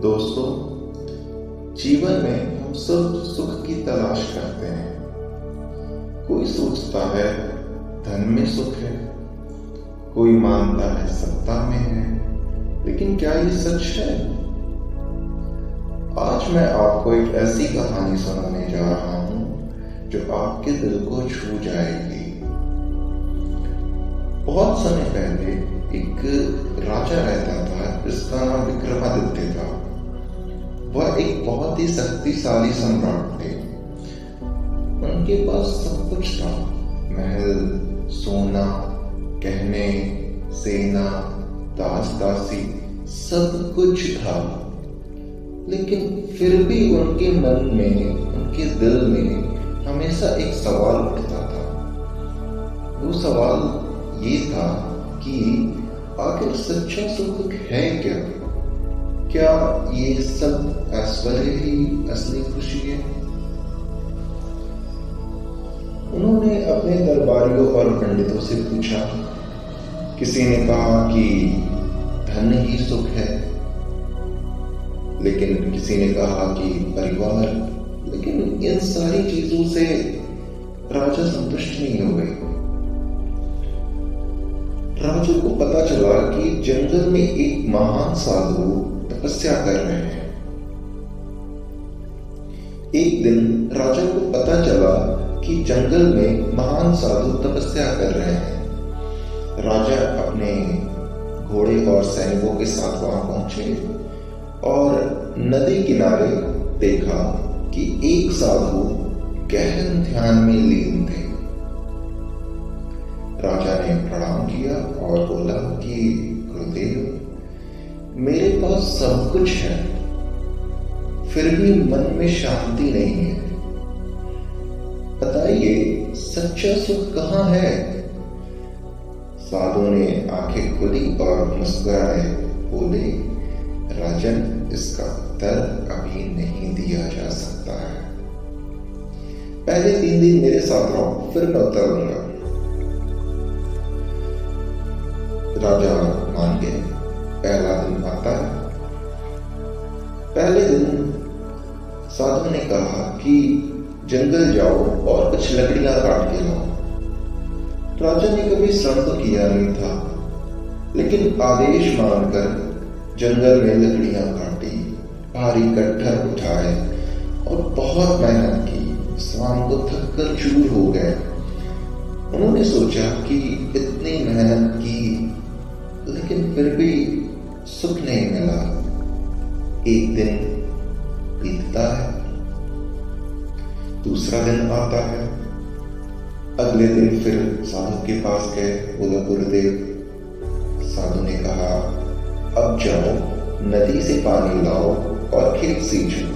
दोस्तों, जीवन में हम सब सुख की तलाश करते हैं। कोई सोचता है धन में सुख है, कोई मानता है सत्ता में है, लेकिन क्या ये सच है? आज मैं आपको एक ऐसी कहानी सुनाने जा रहा हूं जो आपके दिल को छू जाएगी। बहुत समय पहले एक राजा रहता था जिसका नाम विक्रमादित्य था। वह एक बहुत ही शक्तिशाली सम्राट थे। उनके पास सब कुछ था, महल, सोना, गहने, सेना, दास दासी, सब कुछ था। लेकिन फिर भी उनके मन में, उनके दिल में हमेशा एक सवाल उठता था। वो सवाल ये था कि आखिर सच्चा सुख है क्या? क्या ये सब ऐश्वर्य ही असली खुशी है? उन्होंने अपने दरबारियों और पंडितों से पूछा। किसी ने कहा कि धन ही सुख है, लेकिन किसी ने कहा कि परिवार। लेकिन इन सारी चीजों से राजा संतुष्ट नहीं हो गए। राजा को पता चला कि जंगल में एक महान साधु तपस्या कर रहे हैं। एक दिन राजा को पता चला कि जंगल में महान साधु तपस्या कर रहे हैं। राजा अपने घोड़े और सैनिकों के साथ वहां पहुंचे और नदी किनारे देखा कि एक साधु गहन ध्यान में लीन थे। राजा ने प्रणाम किया और बोला कि गुरुदेव, मेरे पास सब कुछ है, फिर भी मन में शांति नहीं है। बताइए, सच्चा सुख कहाँ है? साधु ने आंखें खोली और मुस्कुराए, बोले, राजन, इसका उत्तर अभी नहीं दिया जा सकता है। पहले 3 दिन मेरे साथ रहो, फिर मैं उत्तर दूंगा। राजा मान गए। पहला दिन आता है। पहले दिन साधु ने कहा कि जंगल जाओ और कुछ लकड़ियां काट के लाओ। राजा ने कभी श्रम तो किया नहीं था, लेकिन आदेश मानकर जंगल में लकड़ियां काटी, भारी कट्टर उठाए और बहुत मेहनत की। शाम को थक कर चूर हो गए। उन्होंने सोचा कि इतनी मेहनत की, लेकिन फिर भी सुख नहीं मिला। एक दिन बीतता है, दूसरा दिन आता है। अगले दिन फिर साधु के पास गए, बोला, गुरुदेव। साधु ने कहा, अब जाओ, नदी से पानी लाओ और खेत सींचो।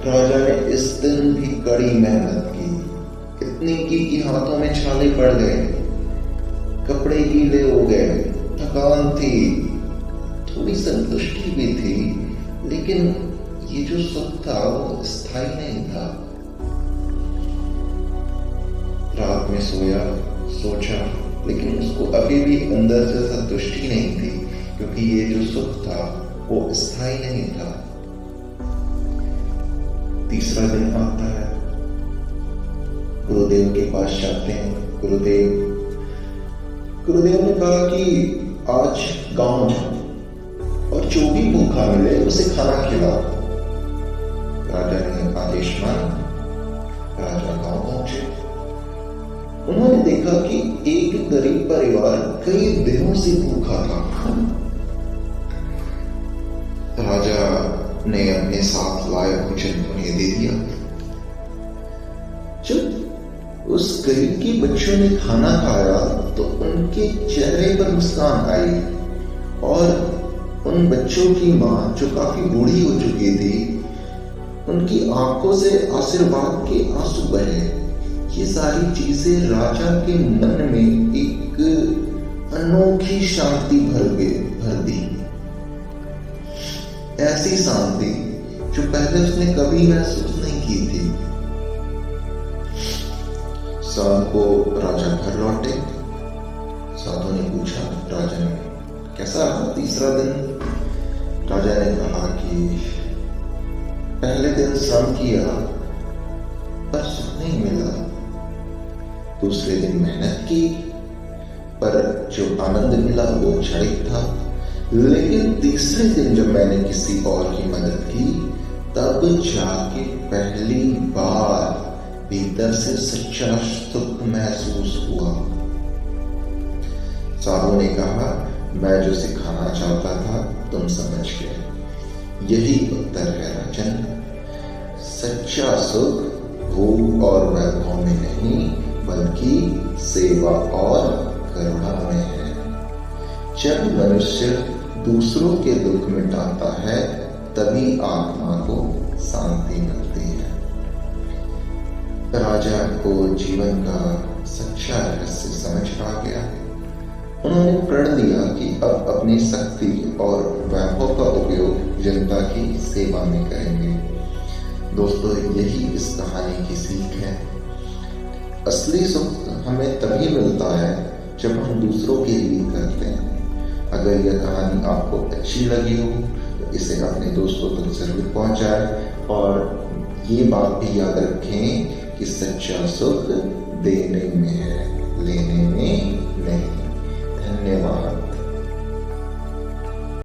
राजा ने इस दिन भी कड़ी मेहनत की, इतनी की कि हाथों में छाले पड़ गए, कपड़े गीले हो गए, थकान थी, थोड़ी संतुष्टि भी थी, लेकिन ये जो सुख था वो स्थायी नहीं था। रात में सोया, सोचा, लेकिन उसको अभी भी अंदर से संतुष्टि नहीं थी, क्योंकि ये जो सुख था वो स्थायी नहीं था। तीसरा दिन आता है। गुरुदेव के पास जाते हैं। गुरुदेव ने कहा कि आज गांव जाओ और जो भी भूखा मिले उसे खाना खिलाओ। राजा ने आदेश माना। राजा गांव पहुंचे। उन्होंने देखा कि एक गरीब परिवार कई दिनों से भूखा था। राजा ने अपने साथ लाए भोजन उन्हें दे दिया। जब उस गरीब के बच्चों ने खाना खाया तो उनके चेहरे पर मुस्कान आई और उन बच्चों की मां, जो काफी बूढ़ी हो चुकी थी, उनकी आंखों से आशीर्वाद के आंसू बहे। ये सारी चीजें राजा के मन में एक अनोखी शांति भर दी। ऐसी शांति जो पहले उसने कभी महसूस नहीं की थी। शाम को राजा घर लौटे। साधु ने पूछा, राजन, कैसा रहा तीसरा दिन? राजा ने कहा कि पहले दिन श्रम किया पर सुख नहीं मिला, दूसरे दिन मेहनत की पर जो आनंद मिला वो क्षणिक था, लेकिन तीसरे दिन जब मैंने किसी और की मदद की तब जाके पहली बार भीतर से सच्चा सुख महसूस हुआ। साधु ने कहा, मैं जो सिखाना चाहता था तुम समझ गए। यही उत्तर है राजन। सच्चा सुख भोग और वैभव में नहीं बल्कि सेवा और करुणा में है। जब मनुष्य दूसरों के दुख मिटाता है तभी आत्मा को शांति मिलती है। राजा को जीवन का सच्चा रहस्य समझ आ गया। उन्होंने प्रण लिया कि अब अपनी शक्ति और वैभव का उपयोग जनता की सेवा में करेंगे। दोस्तों, यही इस कहानी की सीख है। असली सुख हमें तभी मिलता है जब हम दूसरों के लिए करते हैं। अगर यह कहानी आपको अच्छी लगी हो तो इसे अपने दोस्तों तक जरूर पहुंचाएं और ये बात भी याद रखें कि सच्चा सुख देने में है, लेने में नहीं। धन्यवाद।